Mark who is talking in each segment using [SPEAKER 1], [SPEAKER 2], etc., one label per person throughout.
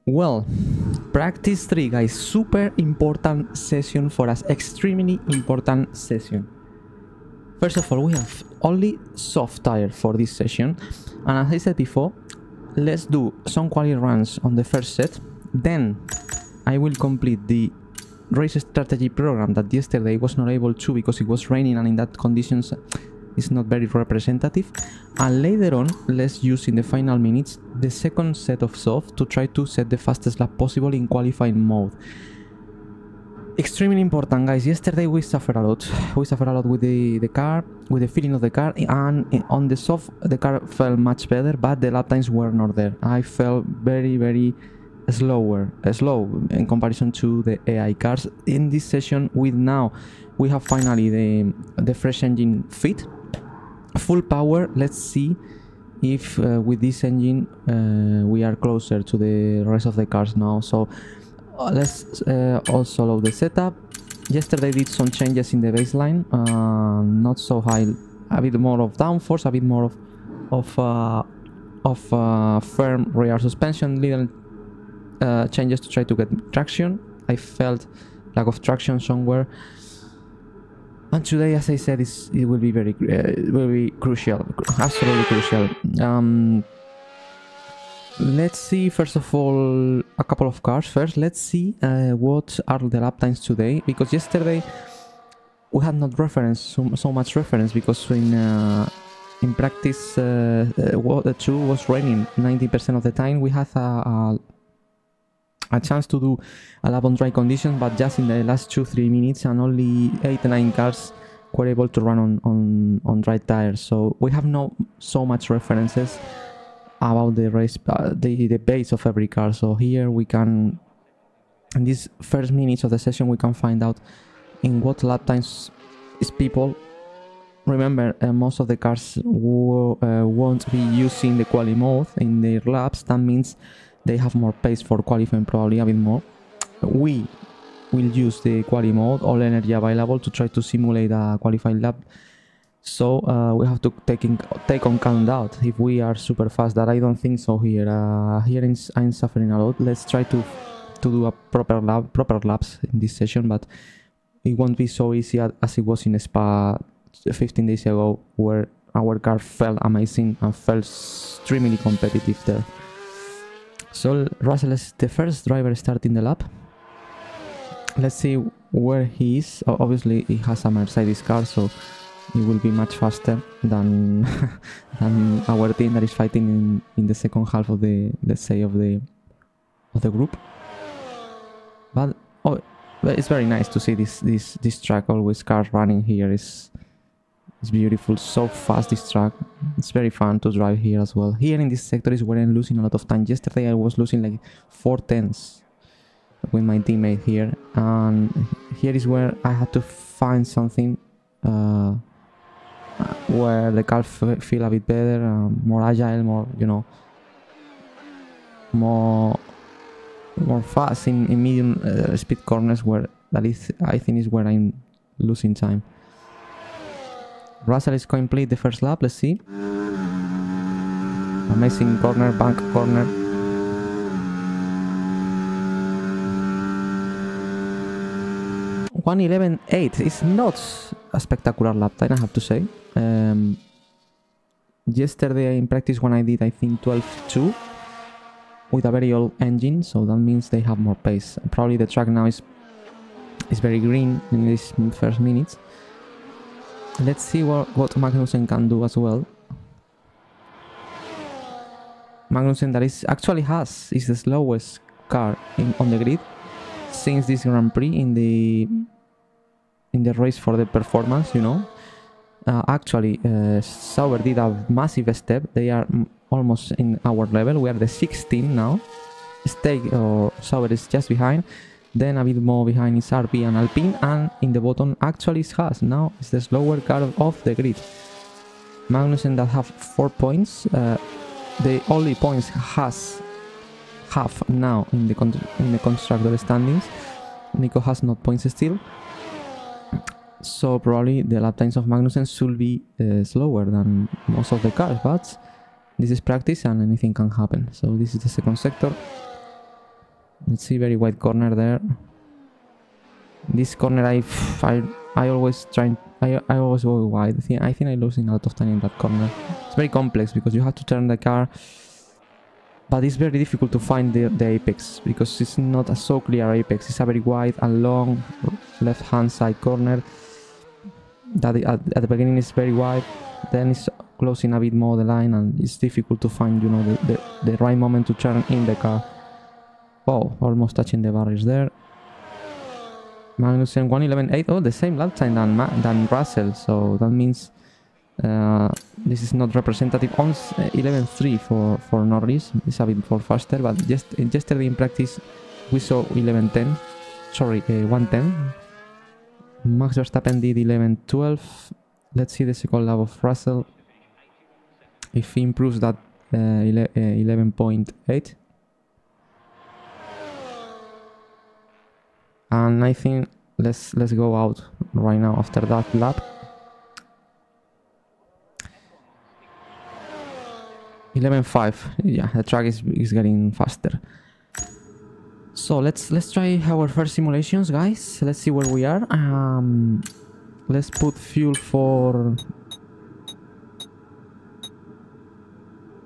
[SPEAKER 1] Well, practice 3, guys. Super important session for us. Extremely important session. First of all, we have only soft tire for this session. And as I said before, let's do some quality runs on the first set. Then I will complete the race strategy program that yesterday was not able to because it was raining, and in that conditions it's not very representative. And later on, let's use in the final minutes the second set of soft to try to set the fastest lap possible in qualifying mode. Extremely important, guys. Yesterday we suffered a lot. We suffered a lot with the car, with the feeling of the car, and on the soft the car felt much better, but the lap times were not there. I felt very slow in comparison to the AI cars. In this session, we have finally the fresh engine fit, full power. Let's see if with this engine we are closer to the rest of the cars now. So let's also load the setup. Yesterday did some changes in the baseline, not so high, a bit more of downforce, a bit more of firm rear suspension, little changes to try to get traction. I felt lack of traction somewhere, and today, as I said, it will be very crucial, absolutely crucial. Let's see, first of all, a couple of cars first. Let's see what are the lap times today, because yesterday we had not so much reference, because in practice the 2 was raining 90% of the time. We had a chance to do a lap on dry conditions, but just in the last 2-3 minutes, and only 8-9 cars were able to run on dry tires. So we have no so much references about the race, the base of every car. So here we can, in these first minutes of the session, we can find out in what lap times is people. Remember, most of the cars won't be using the quali mode in their laps. That means they have more pace for qualifying, probably a bit more. We will use the quali mode, all energy available, to try to simulate a qualifying lap. So we have to take on count out if we are super fast. That I don't think so here. Here I'm suffering a lot. Let's try to do a proper laps in this session, but it won't be so easy as it was in Spa 15 days ago, where our car felt amazing and felt extremely competitive there. So Russell is the first driver starting the lap. Let's see where he is. Obviously he has a Mercedes car, so it will be much faster than than our team that is fighting in the second half of the, let's say, of the group. But it's very nice to see this track. Always cars running here is beautiful. So fast, this track. It's very fun to drive here as well. Here in this sector is where I'm losing a lot of time. Yesterday I was losing like 4/10 with my teammate here, and here is where I had to find something where the car feel a bit better, more agile, more, you know, more fast in medium speed corners, where that is, I think, is where I'm losing time. Russell is complete the first lap. Let's see. Amazing corner, bank corner. (1:11.8). It's not a spectacular lap time, I have to say. Yesterday in practice, when I did, I think 12.2 with a very old engine, so that means they have more pace. Probably the track now is very green in these first minutes. Let's see what Magnussen can do as well. Magnussen, that is the slowest car on the grid since this Grand Prix in the race for the performance, you know. Sauber did a massive step. They are almost in our level. We are the 16 now. Sauber is just behind. Then a bit more behind is RB and Alpine, and in the bottom actually is Haas. Now it's the slower car of the grid. Magnussen that have 4 points. The only points Haas have now in the constructor standings. Nico has not points still. So probably the lap times of Magnussen should be slower than most of the cars, but this is practice and anything can happen. So this is the second sector. Let's see, very wide corner there. This corner, I always try. I always go wide. I think I'm losing a lot of time in that corner. It's very complex because you have to turn the car, but it's very difficult to find the apex because it's not a so clear apex. It's a very wide and long left-hand side corner. That at the beginning is very wide, then it's closing a bit more the line, and it's difficult to find, you know, the right moment to turn in the car. Oh, almost touching the barriers there. Magnussen 1:11.8. Oh, the same lap time than Russell, so that means this is not representative. On 11.3 for Norris. It's a bit more faster, but just yesterday in practice we saw 11.10. Sorry, 1:10. Max Verstappen did 11.12. Let's see the second lap of Russell. If he improves that 11.8. And I think let's go out right now after that lap. 11.5. Yeah, the track is getting faster. So let's try our first simulations, guys. Let's see where we are. Let's put fuel for,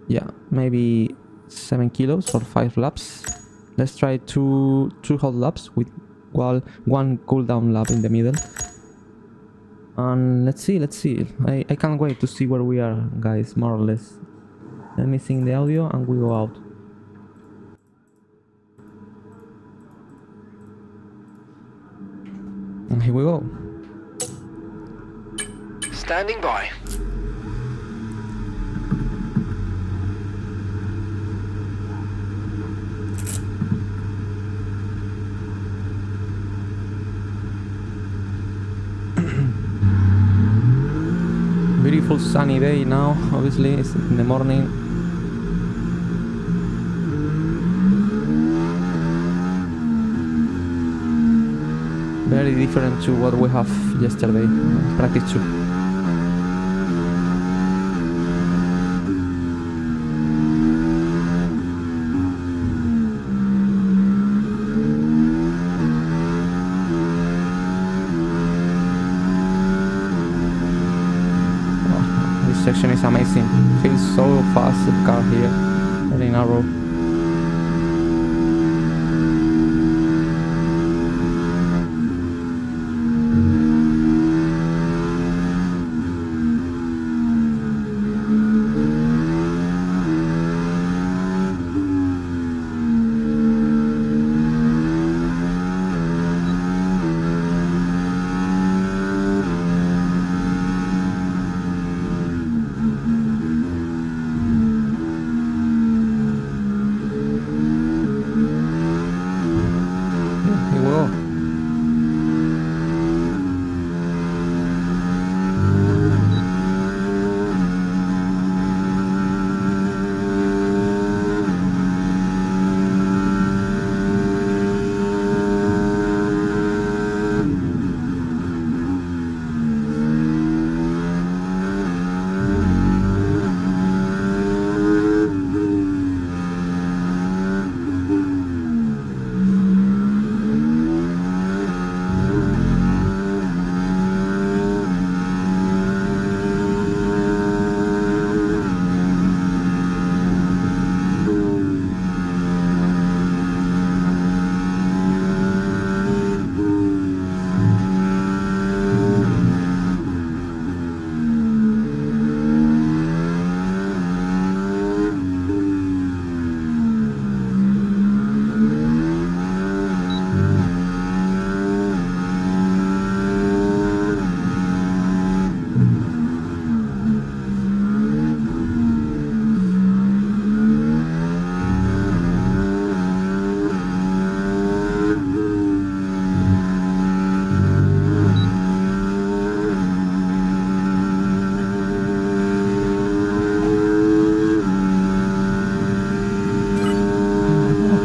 [SPEAKER 1] yeah, maybe 7 kilos for 5 laps. Let's try two hot laps with one cool down lap in the middle. And let's see. I can't wait to see where we are, guys, more or less. Let me sing the audio and we go out. And here we go.
[SPEAKER 2] Standing by.
[SPEAKER 1] Beautiful sunny day now, obviously it's in the morning. Very different to what we have yesterday, practice 2. Section is amazing. Feels so fast, the car here, very narrow.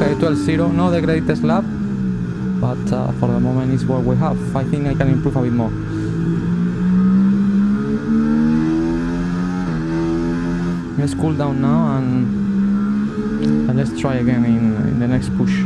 [SPEAKER 1] Okay, 12.0, not the greatest lap, but for the moment it's what we have. I think I can improve a bit more. Let's cool down now and let's try again in the next push.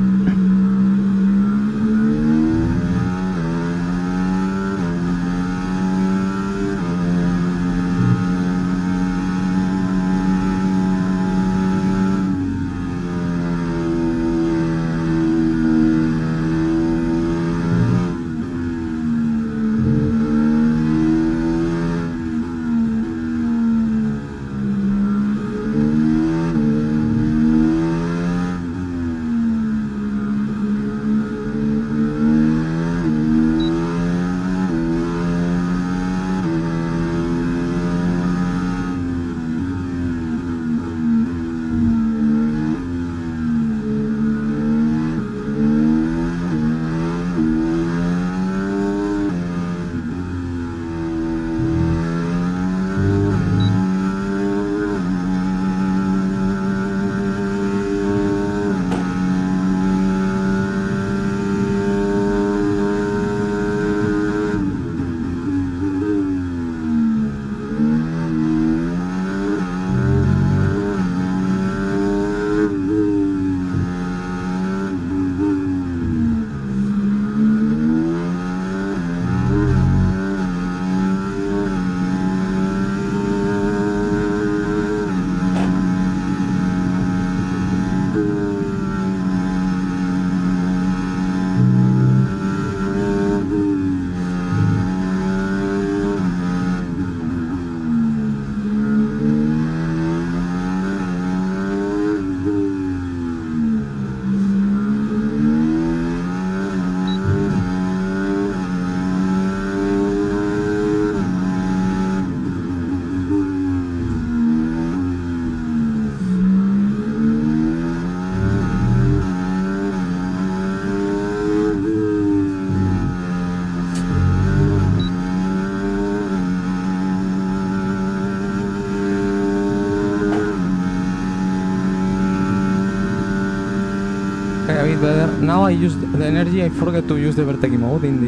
[SPEAKER 1] Okay, a bit better. Now I used the energy. I forgot to use the vertex mode in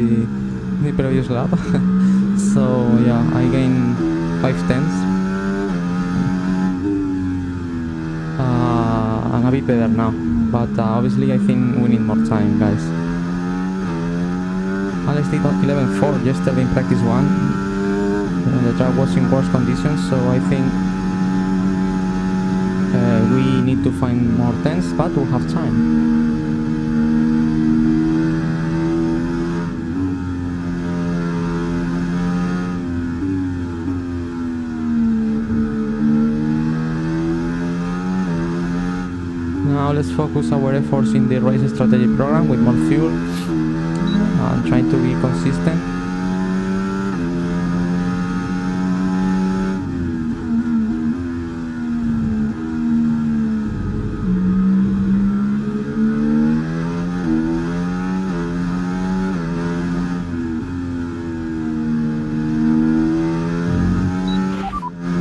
[SPEAKER 1] the previous lap. So yeah, I gained 5/10. I'm a bit better now, but obviously I think we need more time, guys. Alex did 11.4 yesterday in practice 1. The track was in worse conditions, so I think we need to find more tens, but we'll have time. Now let's focus our efforts in the race strategy program with more fuel and trying to be consistent.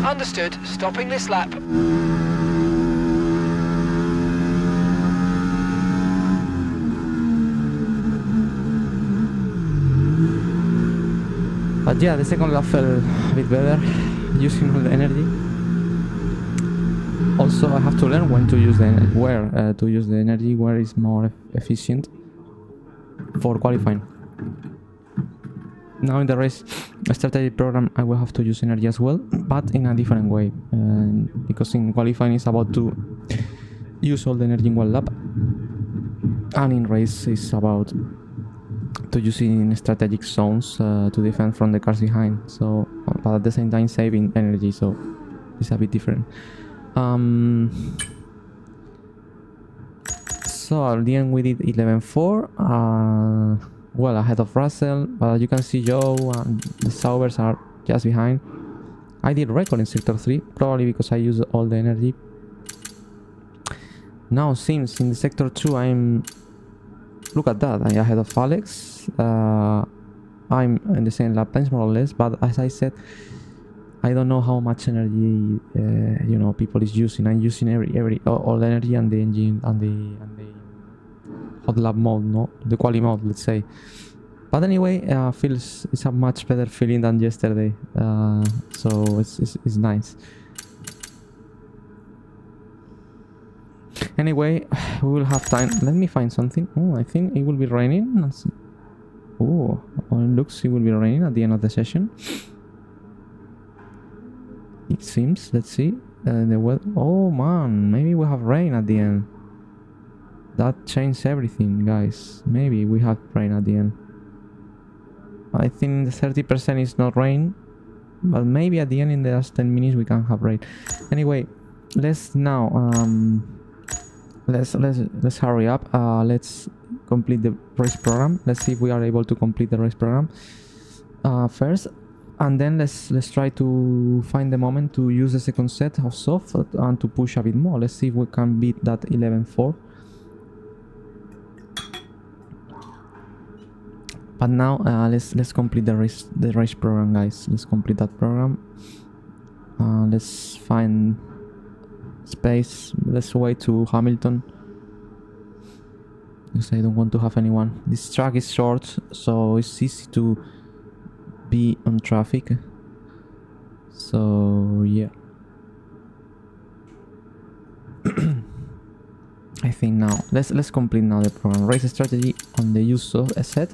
[SPEAKER 2] Understood. Stopping this lap.
[SPEAKER 1] But yeah, the second lap felt a bit better, using all the energy. Also, I have to learn when to use where to use the energy, where is more efficient for qualifying. Now in the race strategy program, I will have to use energy as well, but in a different way, because in qualifying it's about to use all the energy in one lap, and in race it's about to use it in strategic zones to defend from the cars behind. So, but at the same time saving energy, so it's a bit different. So at the end we did 11.4, well ahead of Russell, but you can see Joe and the Saubers are just behind. I did record in sector 3, probably because I used all the energy. Now since in the sector 2 I'm... Look at that, I'm ahead of Alex. I'm in the same lap times more or less, but as I said, I don't know how much energy you know, people is using. I'm using all the energy and the engine and the hot lap mode, no, the quali mode, let's say. But anyway, it's a much better feeling than yesterday. So it's nice. Anyway, we will have time. Let me find something. Oh, I think it will be raining. Oh, it looks it will be raining at the end of the session. It seems. Let's see. The weather. Oh man, maybe we have rain at the end. That changed everything, guys. Maybe we have rain at the end. I think the 30% is not rain, but maybe at the end in the last 10 minutes we can have rain. Anyway, let's now let's hurry up. Let's complete the race program. Let's see if we are able to complete the race program first, and then let's try to find the moment to use the second set of soft and to push a bit more. Let's see if we can beat that 11.4. But now let's complete the race program, guys. Let's complete that program. Let's find space. Let's wait to Hamilton, because I don't want to have anyone. This track is short, so it's easy to be on traffic. So yeah. I think now let's complete now the program. Race strategy on the use of a set.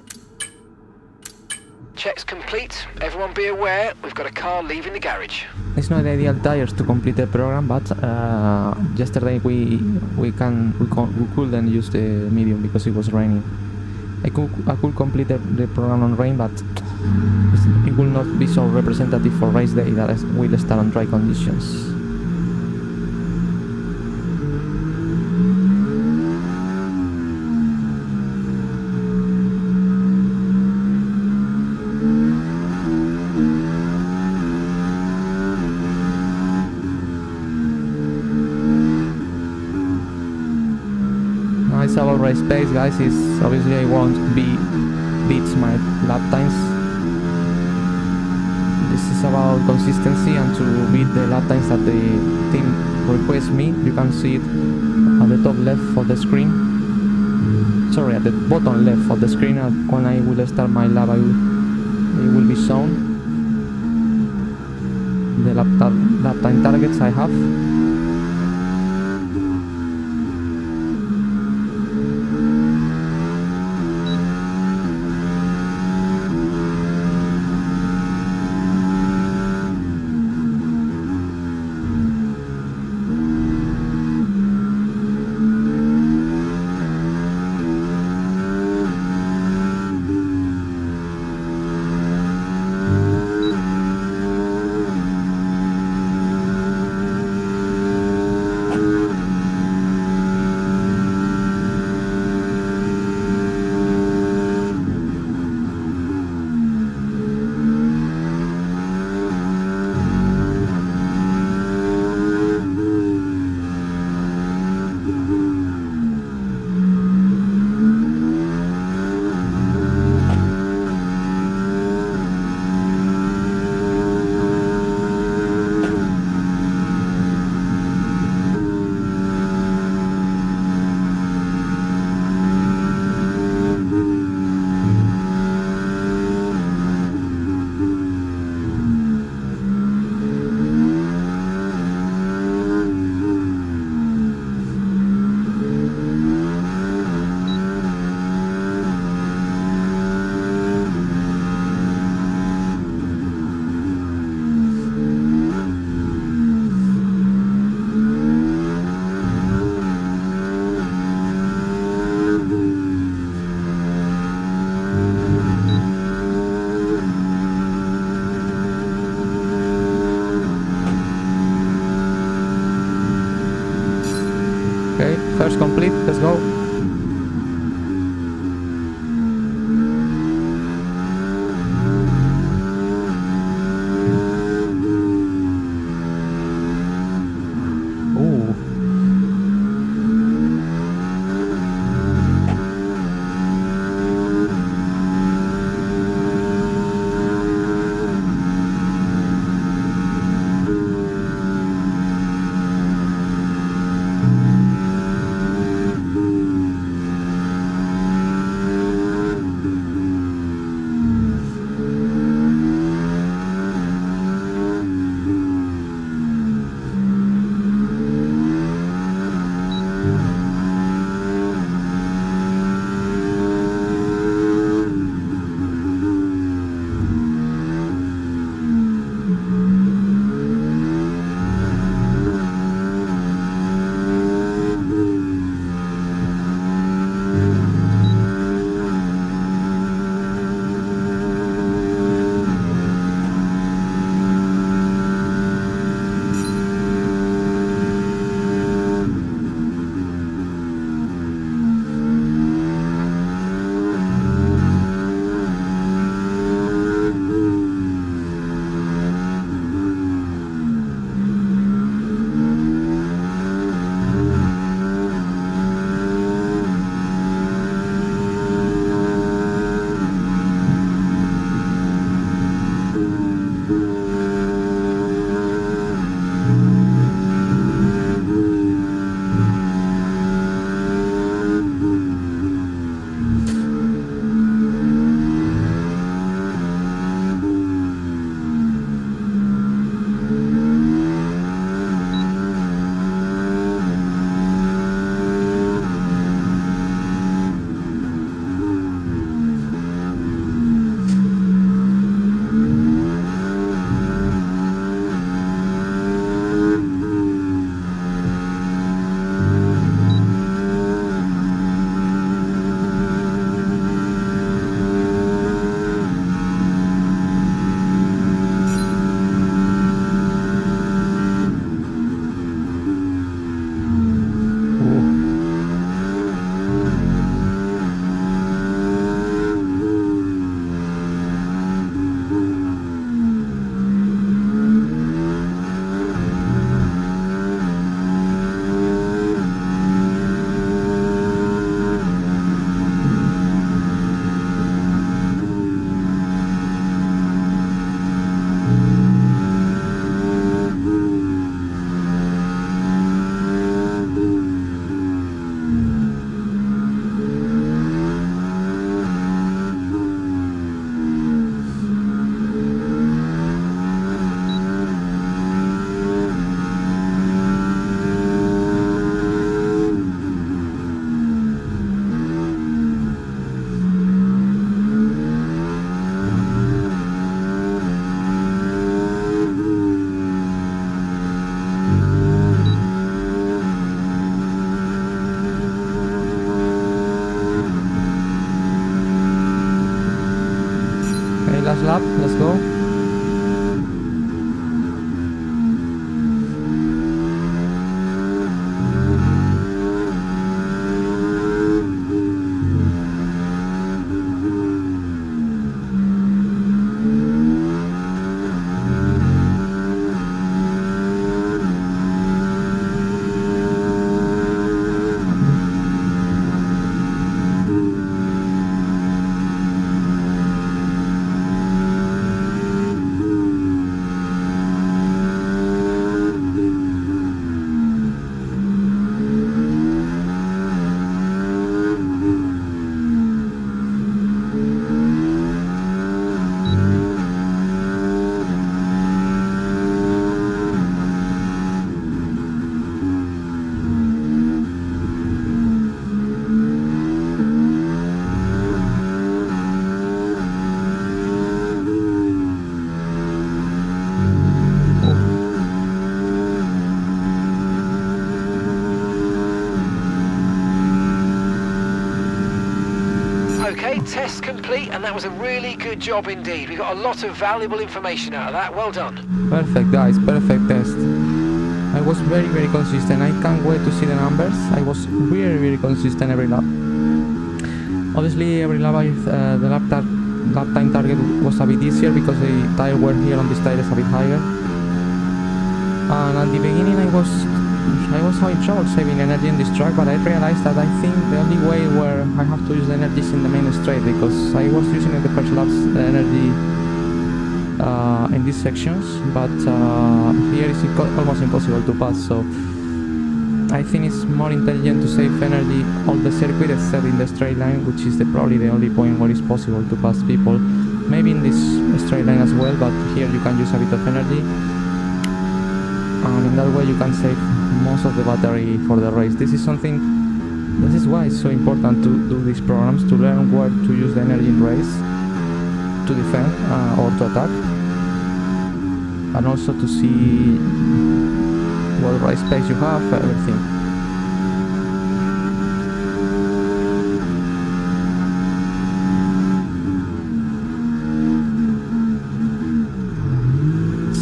[SPEAKER 2] Checks complete. Everyone be aware, we've got a car leaving the garage.
[SPEAKER 1] It's not ideal tires to complete the program, but yesterday we couldn't use the medium because it was raining. I could complete the program on rain, but it will not be so representative for race day that will start on dry conditions. It's about race pace, guys. Is obviously I won't beat my lap times. This is about consistency and to beat the lap times that the team requests me. You can see it at the top left of the screen. Sorry, at the bottom left of the screen. When I will start my lap, it will be shown the lap time targets I have. Okay, first complete, let's go. Ooh. Okay, last lap, let's go.
[SPEAKER 2] Okay, test complete, and that was a really good job indeed. We got a lot of valuable information out of that. Well done.
[SPEAKER 1] Perfect, guys, perfect test. I was very consistent. I can't wait to see the numbers. I was very consistent every lap. Obviously, every lap the lap time target was a bit easier because the tire wear here on this tire is a bit higher. And at the beginning, I was having trouble saving energy in this track, but I realized that I think the only way where I have to use the energy is in the main straight, because I was using in the first laps the energy in these sections, but here it's almost impossible to pass, so I think it's more intelligent to save energy on the circuit except in the straight line, which is probably the only point where it's possible to pass people. Maybe in this straight line as well, but here you can use a bit of energy, and in that way you can save most of the battery for the race. This is why it's so important to do these programs, to learn where to use the energy in race, to defend or to attack, and also to see what race pace you have, everything.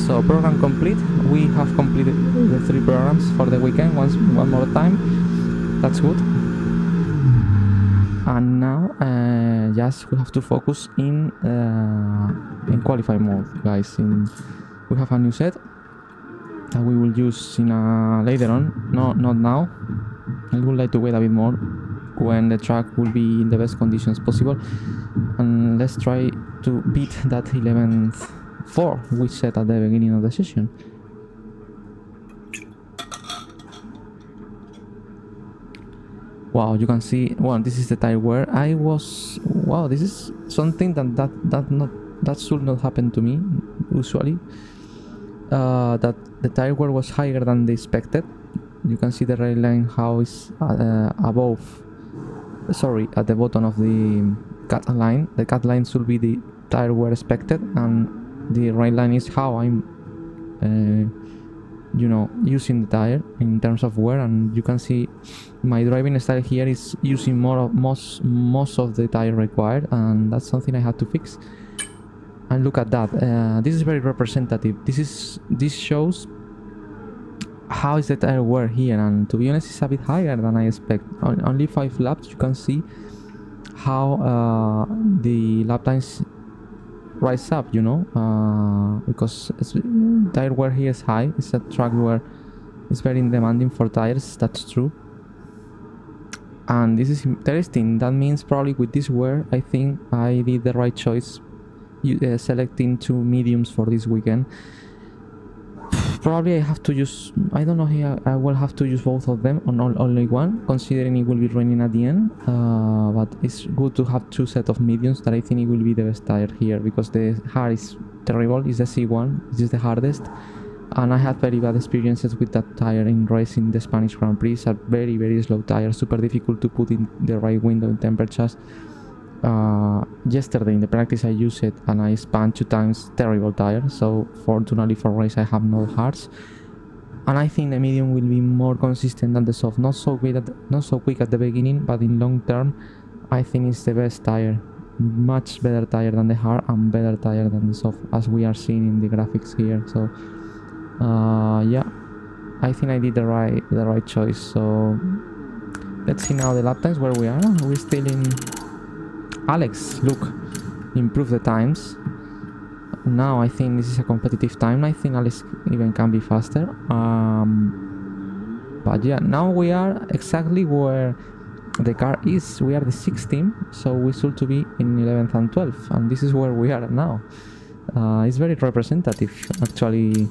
[SPEAKER 1] So program complete. We have completed the 3 programs for the weekend one more time. That's good. And now just we have to focus in qualifying mode, guys. We have a new set that we will use later on. No, not now. I would like to wait a bit more when the track will be in the best conditions possible, and let's try to beat that 11.4 we set at the beginning of the session. Wow, you can see. Well, this is the tire wear. Wow, this is something that should not happen to me usually. That the tire wear was higher than the expected. You can see the rail line how it's above. Sorry, at the bottom of the cut line. The cut line should be the tire wear expected, and the rail line is how I'm using the tire in terms of wear. And you can see my driving style here is using most of the tire required, and that's something I have to fix. And look at that. This is very representative. This shows how is the tire wear here, and to be honest, it's a bit higher than I expect. Only 5 laps, you can see how the lap times rise up, because tire wear here is high. It's a track where it's very demanding for tires, that's true. And this is interesting. That means probably with this wear, I think I did the right choice selecting 2 mediums for this weekend. Probably I have to use, I don't know, here I will have to use both of them on only one, considering it will be raining at the end. But it's good to have 2 sets of mediums. That I think it will be the best tire here, because the hard is terrible. It's the C1, this is the hardest, and I had very bad experiences with that tire in racing the Spanish Grand Prix. It's a very slow tire, super difficult to put in the right window in temperatures. Yesterday in the practice I used it and I spun 2 times terrible tire, so fortunately for race I have no hards, and I think the medium will be more consistent than the soft. Not so quick at the beginning, but in long term I think it's the best tire much better tire than the hard and better tire than the soft, as we are seeing in the graphics here. So yeah, I think I did the right choice. So let's see now the lap times where we are. We're still in Alex. Look, improve the times. Now I think this is a competitive time. I think Alex even can be faster. But yeah, now we are exactly where the car is. We are the 6th team, so we should to be in 11th and 12th, and this is where we are now. It's very representative, actually.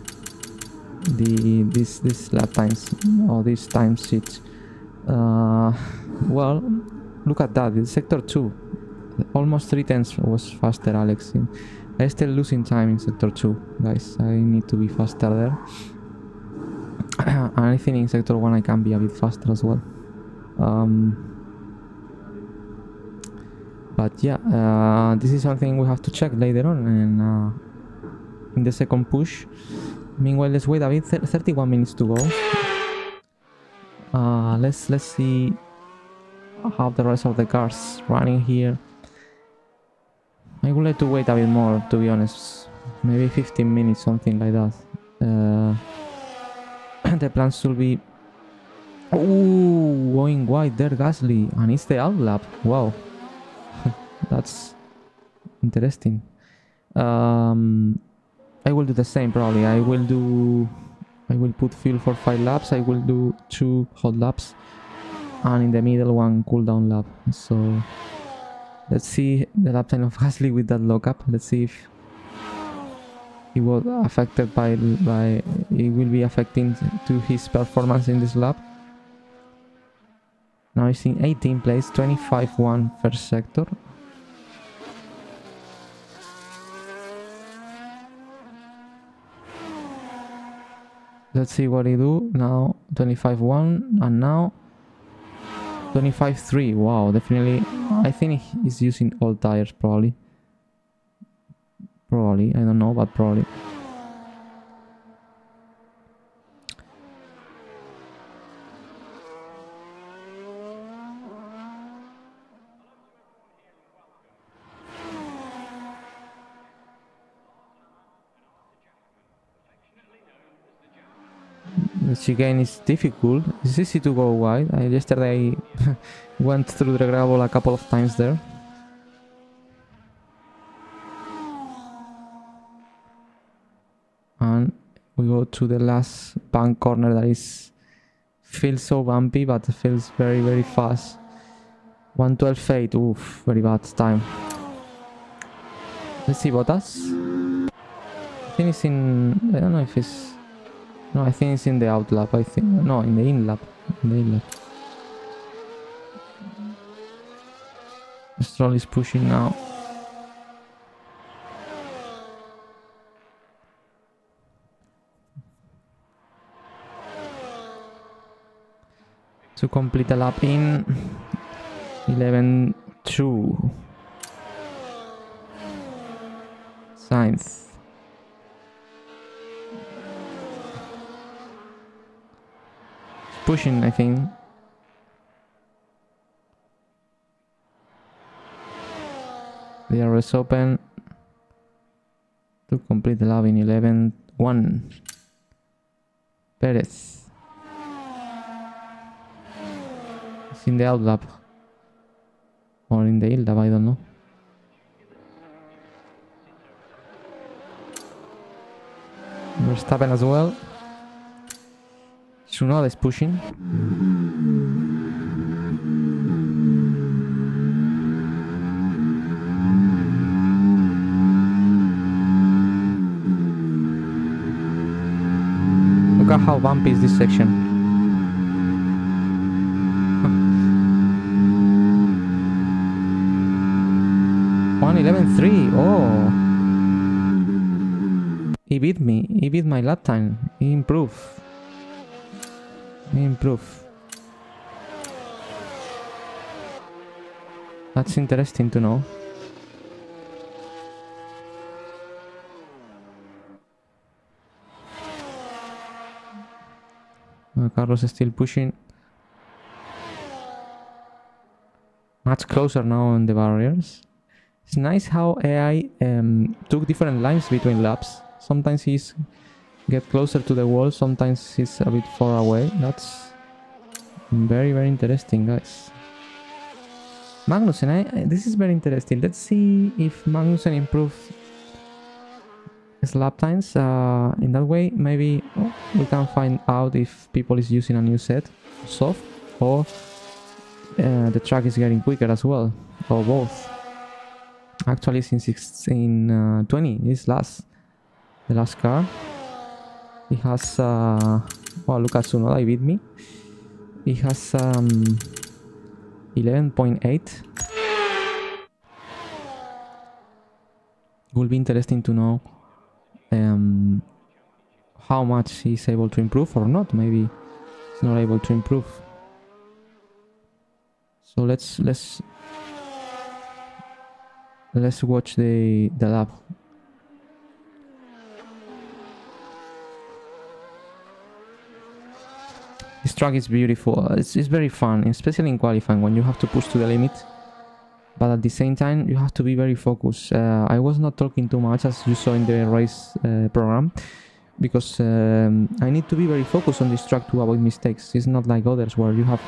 [SPEAKER 1] This lap times or these time sheets. Well, look at that. It's sector 2, almost 3/10 was faster, Alex. I'm still losing time in sector 2, guys. I need to be faster there. And I think in sector 1 I can be a bit faster as well. But yeah, this is something we have to check later on, and in the second push. Meanwhile, let's wait a bit. 31 minutes to go. Let's see how the rest of the cars running here. I would like to wait a bit more, to be honest. Maybe 15 minutes, something like that. The plan should be... Ooh, going wide there, Gasly. And it's the outlap. Wow. That's interesting. I will do the same probably. I will put fuel for 5 laps. I will do 2 hot laps, and in the middle 1 cooldown lap. So let's see the lap time of Gasly with that lockup. Let's see if he was affected by it will be affecting to his performance in this lap. Now he's in 18th place, 25-1 first sector. Let's see what he do now. 25-1, and now 25-3. Wow, definitely. I think he's using all tires probably. Probably, I don't know, but probably. The chicane is difficult. It's easy to go wide. Yesterday I went through the gravel a couple of times there. And we go to the last bank corner that feels so bumpy, but feels very, very fast. 112.8. Oof, very bad time. Let's see Bottas. I think it's in... I don't know if it's... No, I think it's in the out lap. I think... No, in the in lap. In the in lap. Stroll is pushing now. To complete a lap in 11.2. Sainz. Pushing, I think. The RS open to complete the lap in 11.1. Perez. It's in the out lap. Or in the in lap, I don't know. Verstappen as well. Tsunoda is pushing. Look at how bumpy is this section. 1:11.3. Oh, he beat me. He beat my lap time. He improved. That's interesting to know. Carlos is still pushing. Much closer now on the barriers. It's nice how AI took different lines between laps. Sometimes he's get closer to the wall, sometimes he's a bit far away. That's very, very interesting, guys. Magnussen, this is very interesting. Let's see if Magnussen improves his lap times. In that way, maybe we can find out if people is using a new set, soft, or the track is getting quicker as well, or both. Actually, since 20 is the last car. He has well, look at Tsunoda, he beat me. He has 11.8. Will be interesting to know how much he's able to improve or not. Maybe he's not able to improve. So let's watch the lap. This track is beautiful. It's very fun, especially in qualifying when you have to push to the limit. But at the same time, you have to be very focused. I was not talking too much, as you saw in the race program, because I need to be very focused on this track to avoid mistakes. It's not like others where you have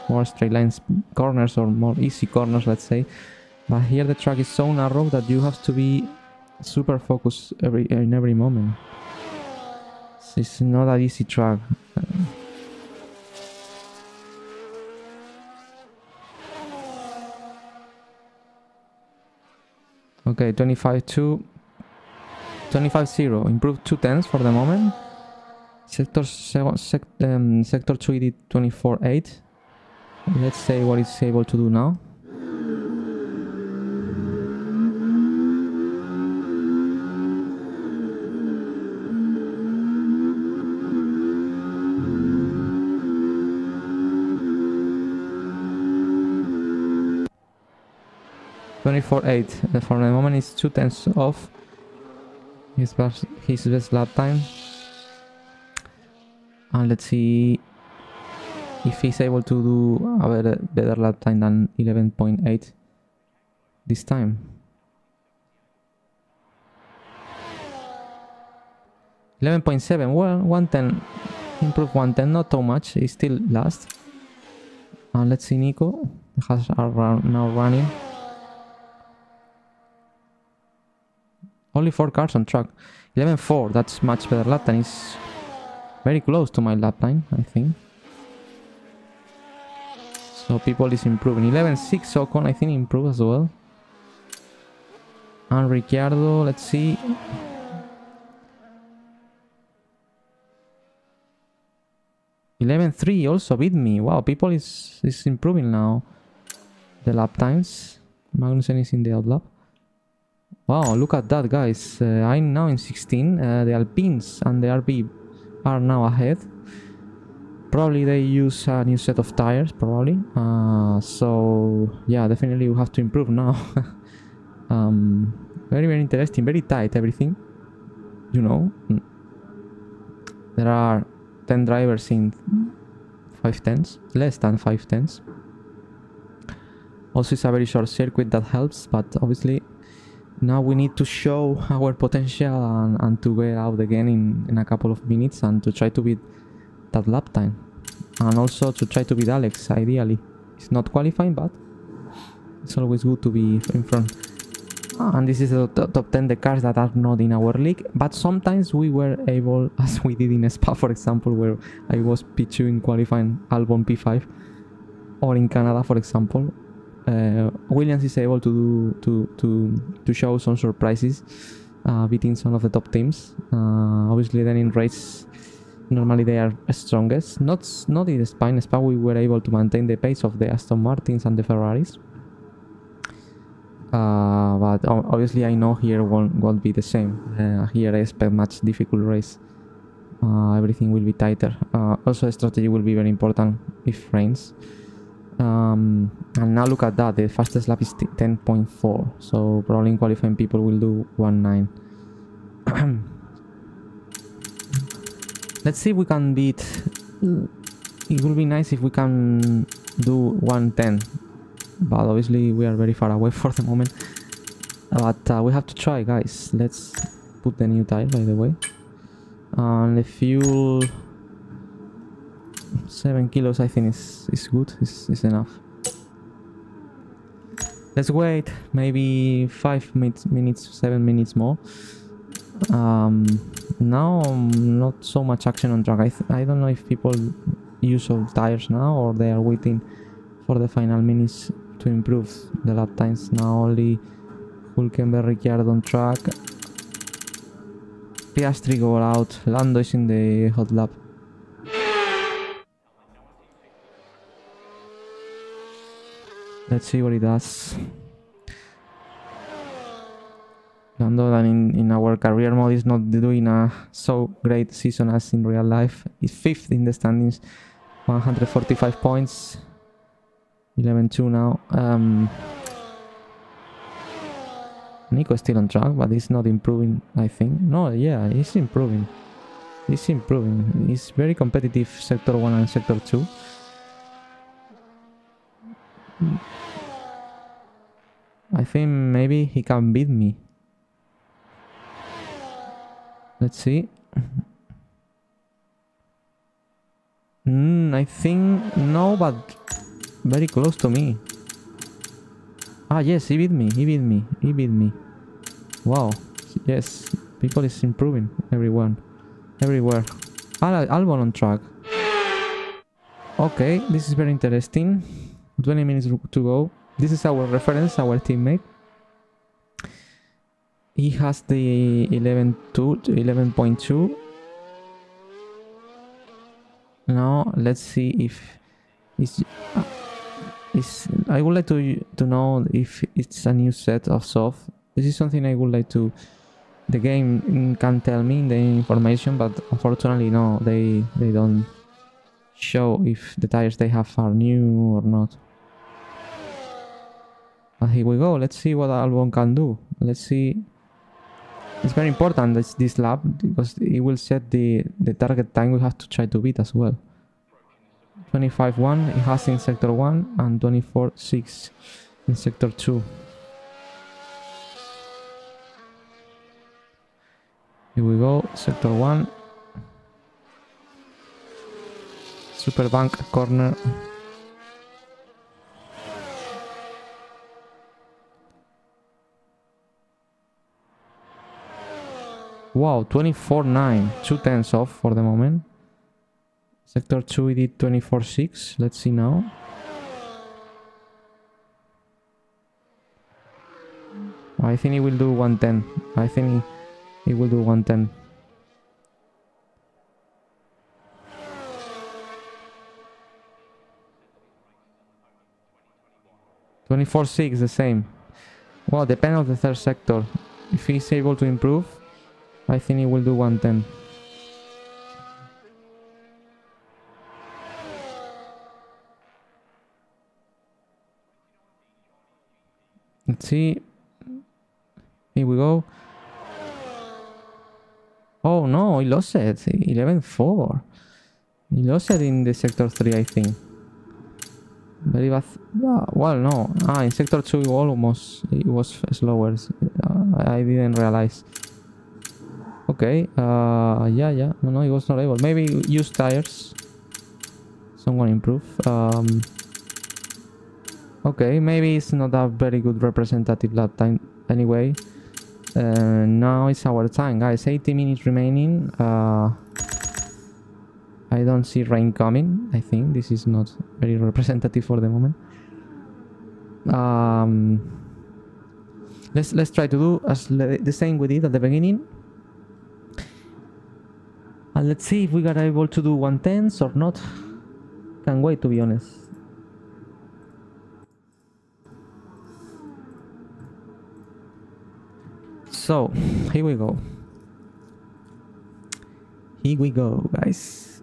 [SPEAKER 1] more straight lines corners or more easy corners, let's say. But here the track is so narrow that you have to be super focused in every moment. It's not an easy track. Okay, 25-2, 25-0, improved 2/10 for the moment. Sector 2 did 24.8. Let's say what it's able to do now. For the moment it's 2/10 off his best lap time. And let's see if he's able to do a better lap time than 11.8 this time. 11.7, well, 110, improved 110, not too much, he's still last. And let's see Nico, has now running. Only 4 cars on track. 11.4, that's much better lap time. It's very close to my lap time, I think. So people is improving. 11.6, Ocon I think improved as well. And Ricciardo, let's see. 11.3 also beat me. Wow, people is improving now. The lap times. Magnussen is in the out lap. Wow, look at that, guys. I'm now in 16. The Alpines and the RB are now ahead. Probably they use a new set of tires, probably. So, yeah, definitely we have to improve now. Very, very interesting. Very tight, everything. You know. There are 10 drivers in 5/10s. Less than 5/10s. Also, it's a very short circuit that helps, but obviously now we need to show our potential and to get out again in a couple of minutes and to try to beat that lap time. And also to try to beat Alex, ideally. It's not qualifying, but it's always good to be in front. And this is the top 10, the cars that are not in our league. But sometimes we were able, as we did in Spa, for example, where I was P2 in qualifying Albon P5. Or in Canada, for example. Williams is able to show some surprises, beating some of the top teams. Obviously, then in race, normally they are strongest. Not in Spa. In Spa, we were able to maintain the pace of the Aston Martins and the Ferraris. But obviously, I know here won't be the same. Here, I expect much difficult race. Everything will be tighter. Also, strategy will be very important if rains. And now look at that, the fastest lap is 10.4, so probably in qualifying people will do 1.9. Let's see if we can beat. It will be nice if we can do 1.10, but obviously we are very far away for the moment. But we have to try, guys. Let's put the new tire, by the way. And the fuel, 7 kilos, I think is good. Is enough. Let's wait maybe 5 minutes, 7 minutes more. Now not so much action on track. I don't know if people use old tires now or they are waiting for the final minutes to improve the lap times. Now only Hulkenberg, Ricciardo on track. Piastri go out. Lando is in the hot lap. Let's see what he does. Lando, in our career mode, is not doing a so great season as in real life. He's 5th in the standings, 145 points, 11-2 now. Nico is still on track, but he's not improving, I think. No, yeah, he's improving. He's improving. He's very competitive, Sector 1 and Sector 2. I think maybe he can beat me. Let's see. I think no, but very close to me. Ah, yes, he beat me. He beat me. He beat me. Wow. Yes, people is improving. Everyone, everywhere. Albon on track. Okay, this is very interesting. 20 minutes to go. This is our reference, our teammate. He has the 11.2. Now let's see if I would like to know if it's a new set of soft. This is something I would like to. The game can tell me the information, but unfortunately no, they don't show if the tires they have are new or not. But here we go. Let's see what Albon can do. Let's see. It's very important this lap because it will set the target time we have to try to beat as well. 25.1 it has in Sector 1 and 24.6 in Sector 2. Here we go, Sector 1. Superbank corner. Wow, 24.9, 2/10 off for the moment. Sector 2 we did 24.6, let's see now. I think he will do 110. I think he will do 110. (24.6) the same. Well, depends on the third sector. If he's able to improve, I think he will do 110. Let's see. Here we go. Oh no, he lost it. 11.4. He lost it in the Sector 3, I think. Very bad. Well, no. In Sector 2 it was slower. I didn't realize. Okay, yeah. No, it was not able. Maybe use tires. Someone improve. Okay, maybe it's not a very good representative lap time. Anyway, now it's our time, guys. 80 minutes remaining. I don't see rain coming. I think this is not very representative for the moment. Let's try to do as the same we did at the beginning. And let's see if we are able to do 110s or not. Can't wait, to be honest. So, here we go. Here we go, guys.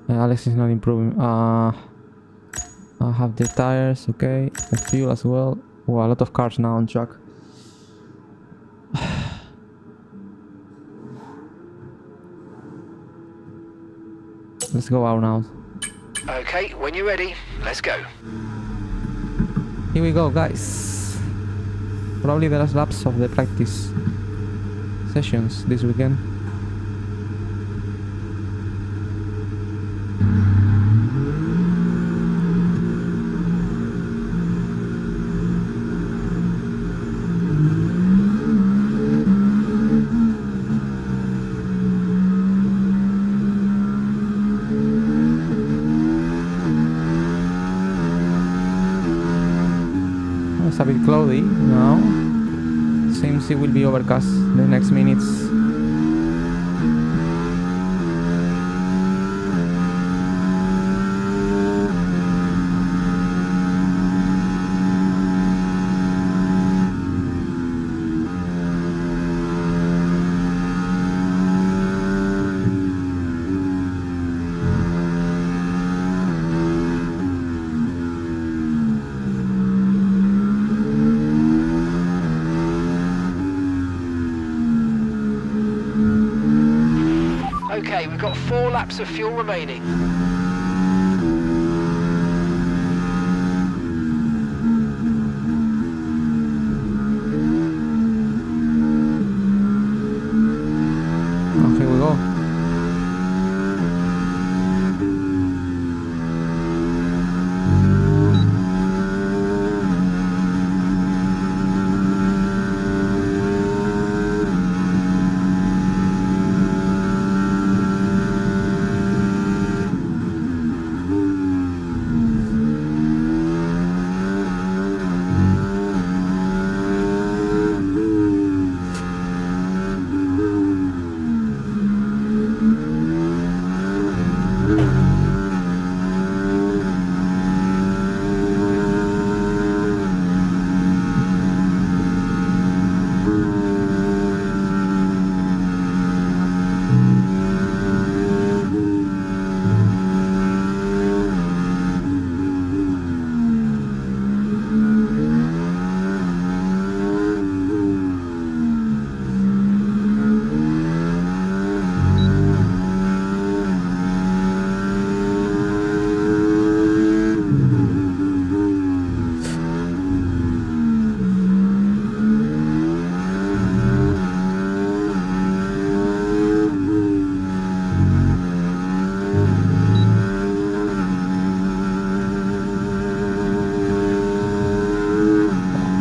[SPEAKER 1] Alex is not improving. I have the tires, okay. The fuel as well. Wow, a lot of cars now on track. Let's go out now.
[SPEAKER 2] Okay, when you're ready, let's go.
[SPEAKER 1] Here we go, guys. Probably the last laps of the practice sessions this weekend. It's a bit cloudy now. Seems it will be overcast the next minutes.
[SPEAKER 2] Okay, we've got 4 laps of fuel remaining.
[SPEAKER 1] Oh, here we go.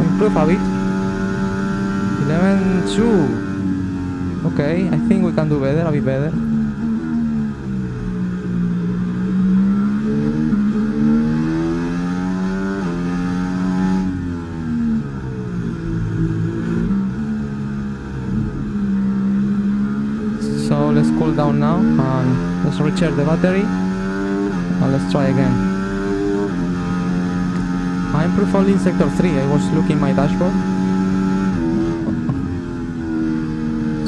[SPEAKER 1] Improve a bit. 11.2. Okay, I think we can do better, a bit better. So let's cool down now and let's recharge the battery and let's try again. I improved only in sector 3, I was looking my dashboard.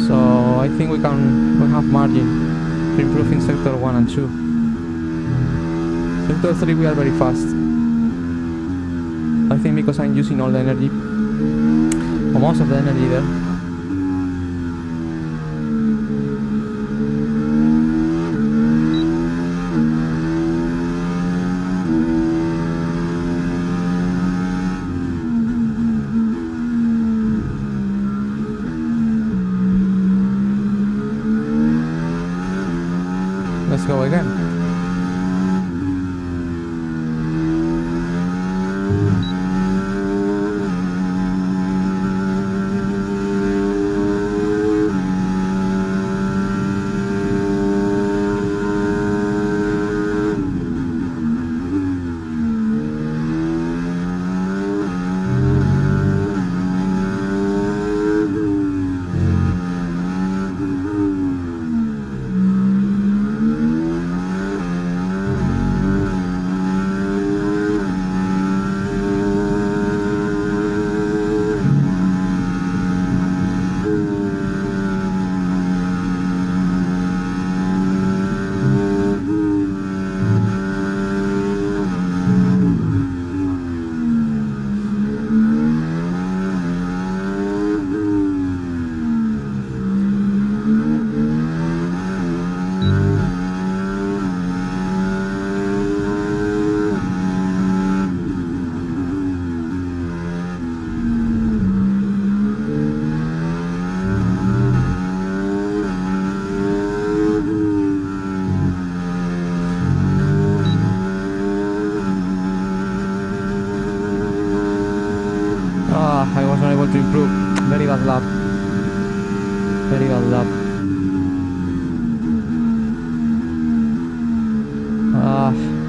[SPEAKER 1] So I think we have margin to improve in sector 1 and 2. Sector 3 we are very fast. I think because I'm using all the energy, or most of the energy there. Let's go again. very bad lap.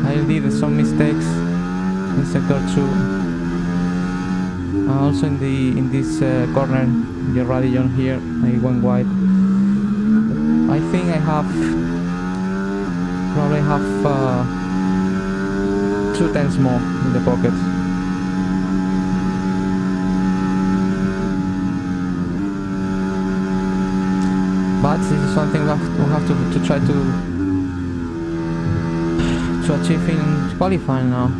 [SPEAKER 1] I did some mistakes in sector 2. Also in this corner, the radion here, I went wide. I think I probably have 2 tenths more in the pocket. But this is something we have to try to achieve in qualifying now.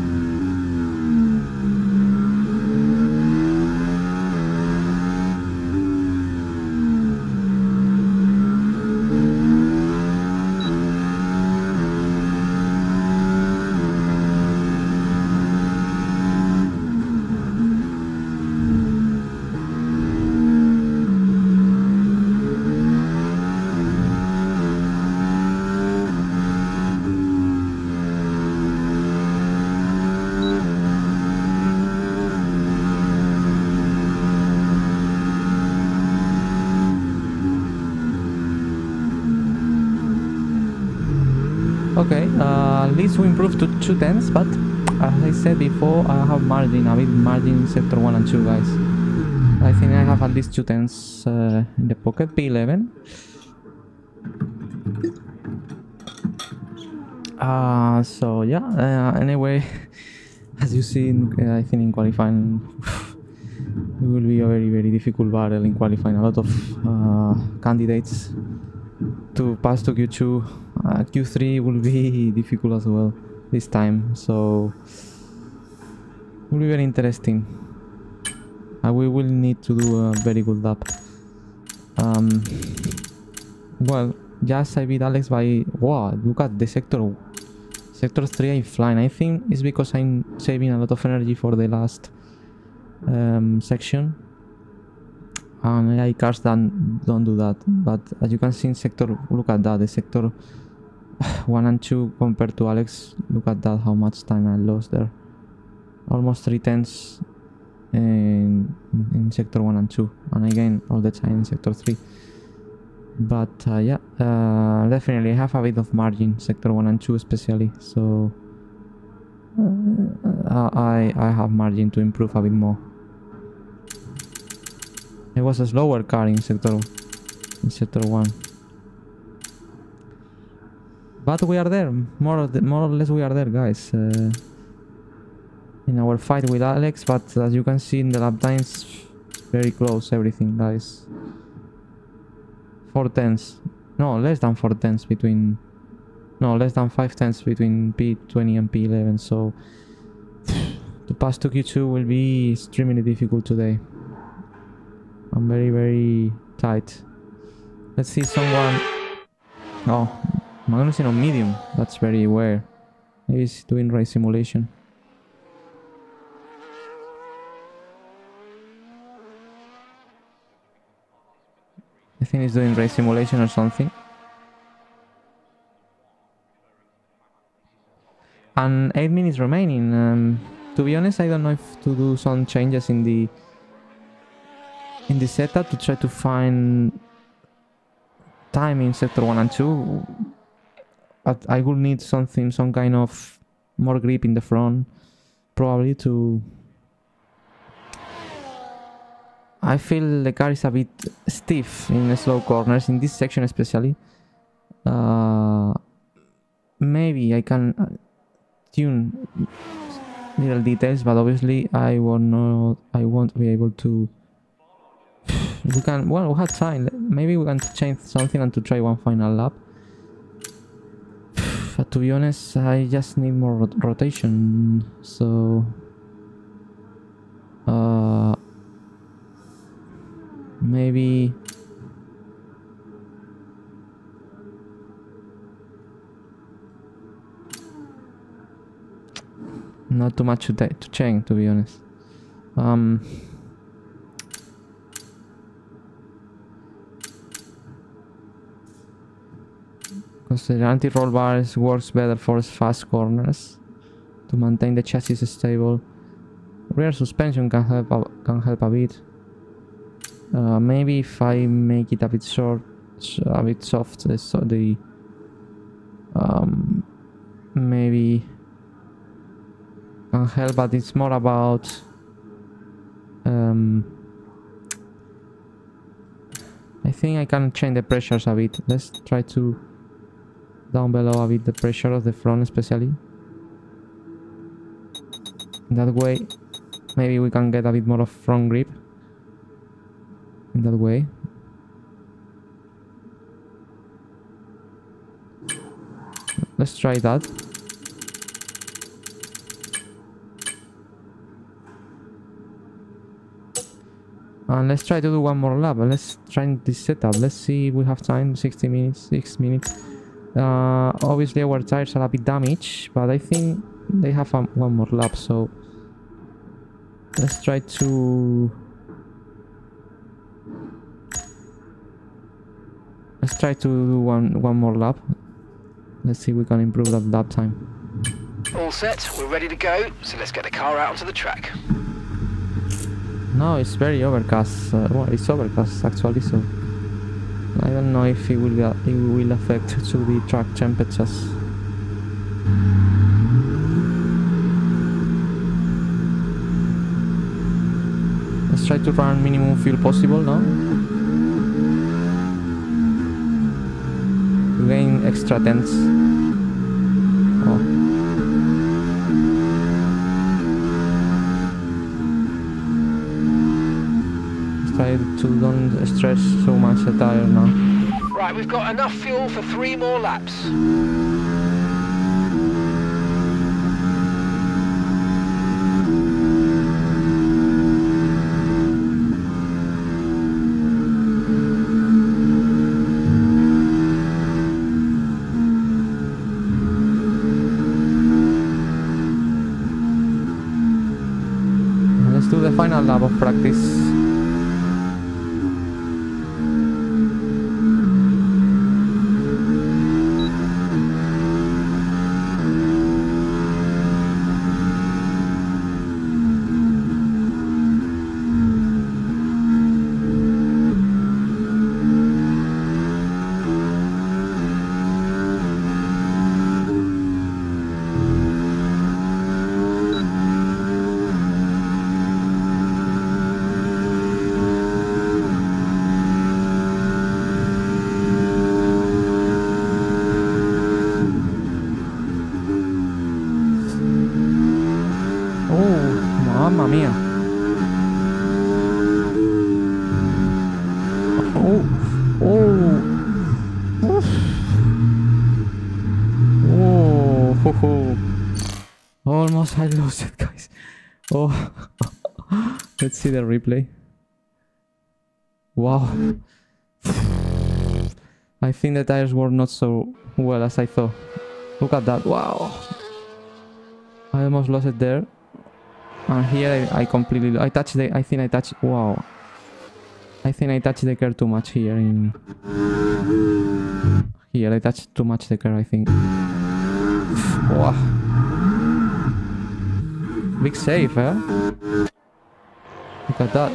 [SPEAKER 1] Okay, at least we improved to 2 tenths, but as I said before, I have a bit margin in sector 1 and 2, guys. I think I have at least 2 tenths in the pocket, P11. So yeah, anyway, as you see, I think in qualifying, it will be a very, very difficult battle in qualifying. A lot of candidates to pass to Q2. Q3 will be difficult as well this time, so it will be very interesting. We will need to do a very good lap. Well, just I beat Alex by... Wow, look at the sector 3 I'm flying. I think it's because I'm saving a lot of energy for the last section. And AI cars don't do that. But as you can see in sector, look at that, the sector 1 and 2 compared to Alex, look at that, how much time I lost there. Almost 3 tenths in sector 1 and 2, and again all the time in sector 3. But yeah, definitely I have a bit of margin, sector 1 and 2 especially, so I have margin to improve a bit more. It was a slower car in sector 1. But we are there, more or less we are there, guys. In our fight with Alex, but as you can see in the lap times, very close everything, guys. 4 tenths, no, less than 4 tenths between, no, less than 5 tenths between P20 and P11, so to pass to Q2 will be extremely difficult today. I'm very, very tight. Let's see someone. Oh, Magnussen on medium. That's very rare. Maybe he's doing race simulation. I think he's doing race simulation or something. And 8 minutes remaining. To be honest, I don't know if to do some changes in the setup to try to find time in sector 1 and 2. But I will need some kind of more grip in the front, probably to... I feel the car is a bit stiff in the slow corners, in this section especially. Maybe I can tune little details, but obviously I won't be able to... We can, well, we have time. Maybe we can change something and to try one final lap. But to be honest, I just need more rotation. So maybe not too much to change, to be honest. Because the anti-roll bars works better for fast corners to maintain the chassis stable. Rear suspension can help a bit. Maybe if I make it a bit short, a bit soft, so the maybe can help, but it's more about I think I can change the pressures a bit. Let's try to down below a bit the pressure of the front, especially. That way maybe we can get a bit more of front grip in that way. Let's try that. And let's try to do one more lap. Let's try this setup. Let's see if we have time. 60 minutes, 6 minutes. Obviously our tires are a bit damaged, but I think they have one more lap, so let's try to do one more lap. Let's see if we can improve that lap time.
[SPEAKER 2] All set, we're ready to go, so let's get the car out onto the track.
[SPEAKER 1] No, it's very overcast. Well, it's overcast actually, so I don't know if it will affect to the track temperatures. Let's try to run minimum fuel possible now. To gain extra tense. Oh. Try to don't stress so much the tire now.
[SPEAKER 2] Right, we've got enough fuel for 3 more laps.
[SPEAKER 1] Let's do the final lap of practice. Mamma mia. Almost I lost it, guys. Oh. Let's see the replay. Wow. I think the tires were not so well as I thought. Look at that. Wow. I almost lost it there. And here I completely... I think I touched... Wow. I think I touched the curve too much here. Here I touched too much the curve, I think. Wow. Big save, eh? Look at that.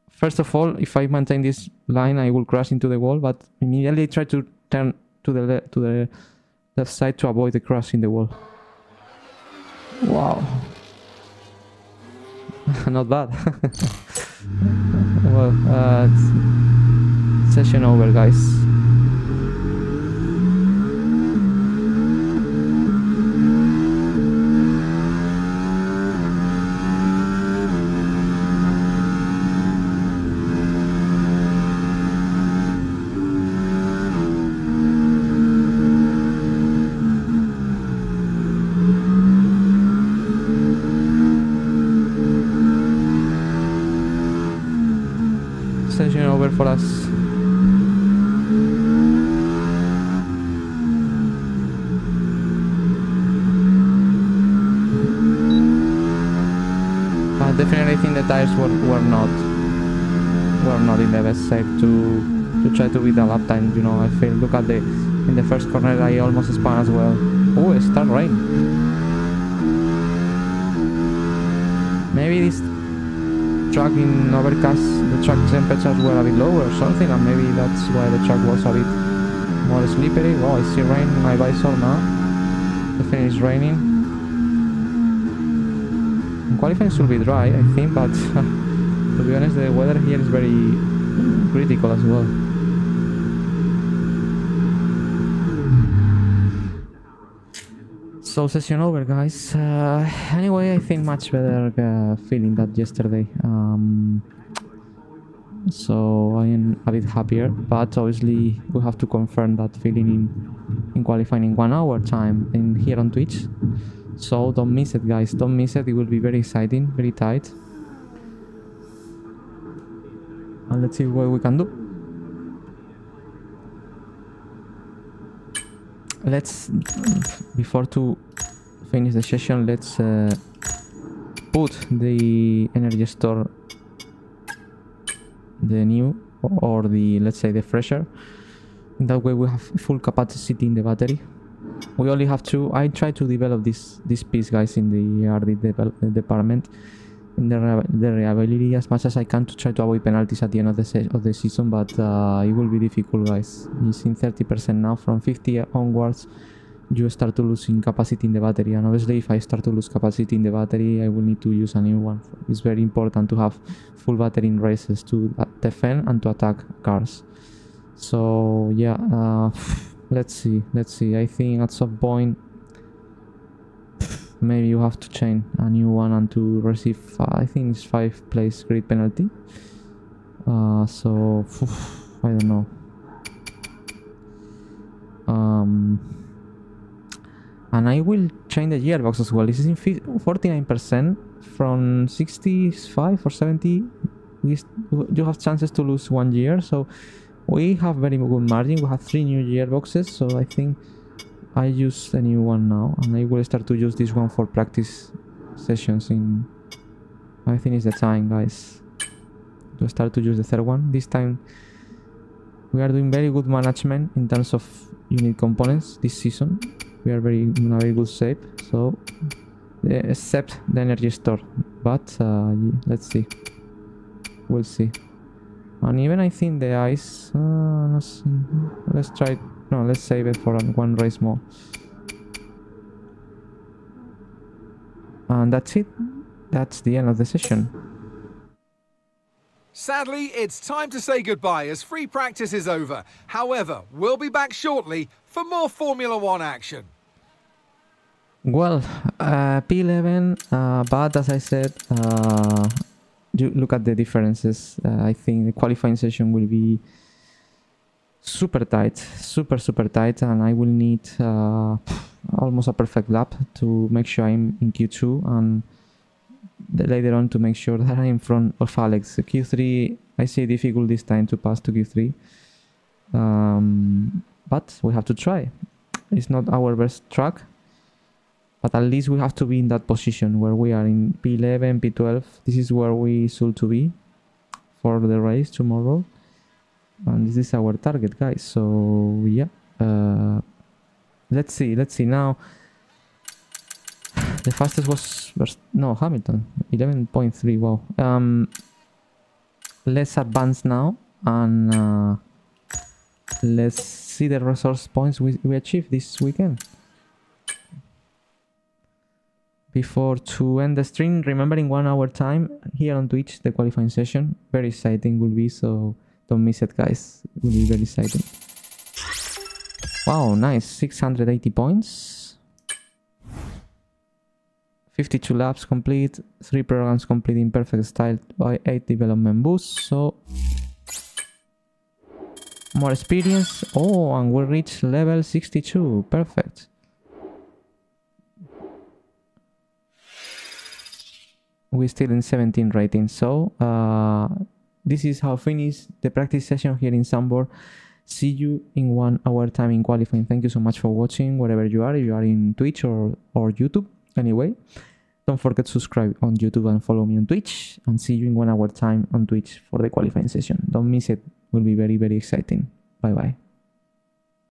[SPEAKER 1] First of all, if I maintain this line, I will crash into the wall, but immediately try to turn to the left side to avoid the crash in the wall. Wow. Not bad. Well, session over, guys. Session over for us. Definitely I think the tires were not in the best shape to try to beat the lap time, you know. I feel, look at in the first corner I almost spun as well. Oh, it started rain. Maybe this track in overcast, the track temperatures were a bit lower or something, and maybe that's why the track was a bit more slippery. Wow, I see rain in my visor now. Definitely it's raining. And qualifying should be dry, I think, but to be honest, the weather here is very critical as well. So session over, guys. Anyway, I think much better feeling than yesterday. So I am a bit happier, but obviously we have to confirm that feeling in qualifying in 1 hour time in here on Twitch. So don't miss it, guys. Don't miss it. It will be very exciting, very tight. And let's see what we can do. Let's, before to finish the session, let's put the energy store, the new or the, let's say, the fresher. In that way we have full capacity in the battery. We only have to, I try to develop this piece, guys, in the RD department, in the reliability as much as I can to try to avoid penalties at the end of the season, but it will be difficult, guys. It's in 30% now. From 50 onwards you start to losing capacity in the battery, and obviously if I start to lose capacity in the battery I will need to use a new one. It's very important to have full battery in races to defend and to attack cars. So yeah, let's see. I think at some point maybe you have to change a new one and to receive, I think it's 5 place grid penalty. So I don't know. And I will change the gearbox as well. This is in 49% from 65 or 70. You have chances to lose 1 year, so we have very good margin. We have 3 new gearboxes, so I think I use a new one now, and I will start to use this one for practice sessions. I think it's the time, guys, to start to use the third one. This time we are doing very good management in terms of unit components this season. We are in a very good shape, so except the energy store, but let's see, we'll see. And even I think the ice, let's try, no, let's save it for 1 race more. And that's it. That's the end of the session.
[SPEAKER 3] Sadly, it's time to say goodbye as free practice is over. However, we'll be back shortly for more Formula 1 action.
[SPEAKER 1] Well, P11, but as I said, you look at the differences. I think the qualifying session will be super tight, super tight, and I will need almost a perfect lap to make sure I'm in Q2, and later on to make sure that I'm in front of Alex. Q3, I see difficult this time to pass to Q3, but we have to try. It's not our best track, but at least we have to be in that position where we are in P11, P12. This is where we should to be for the race tomorrow, and this is our target, guys. So yeah, let's see now. The fastest was Hamilton, 11.3. Wow. Let's advance now, and let's see the resource points we achieved this weekend. Before to end the stream, remember in 1 hour time here on Twitch, the qualifying session, very exciting will be, so don't miss it, guys. It will be very exciting. Wow, nice, 680 points, 52 laps complete, 3 programs complete in perfect style by 8 development boosts, so more experience. Oh, and we reach level 62, perfect. We're still in 17 rating, so this is how finish the practice session here in Sambor. See you in 1 hour time in qualifying. Thank you so much for watching wherever you are, if you are in Twitch or YouTube. Anyway, don't forget to subscribe on YouTube and follow me on Twitch, and see you in 1 hour time on Twitch for the qualifying session. Don't miss it, will be very exciting. Bye bye.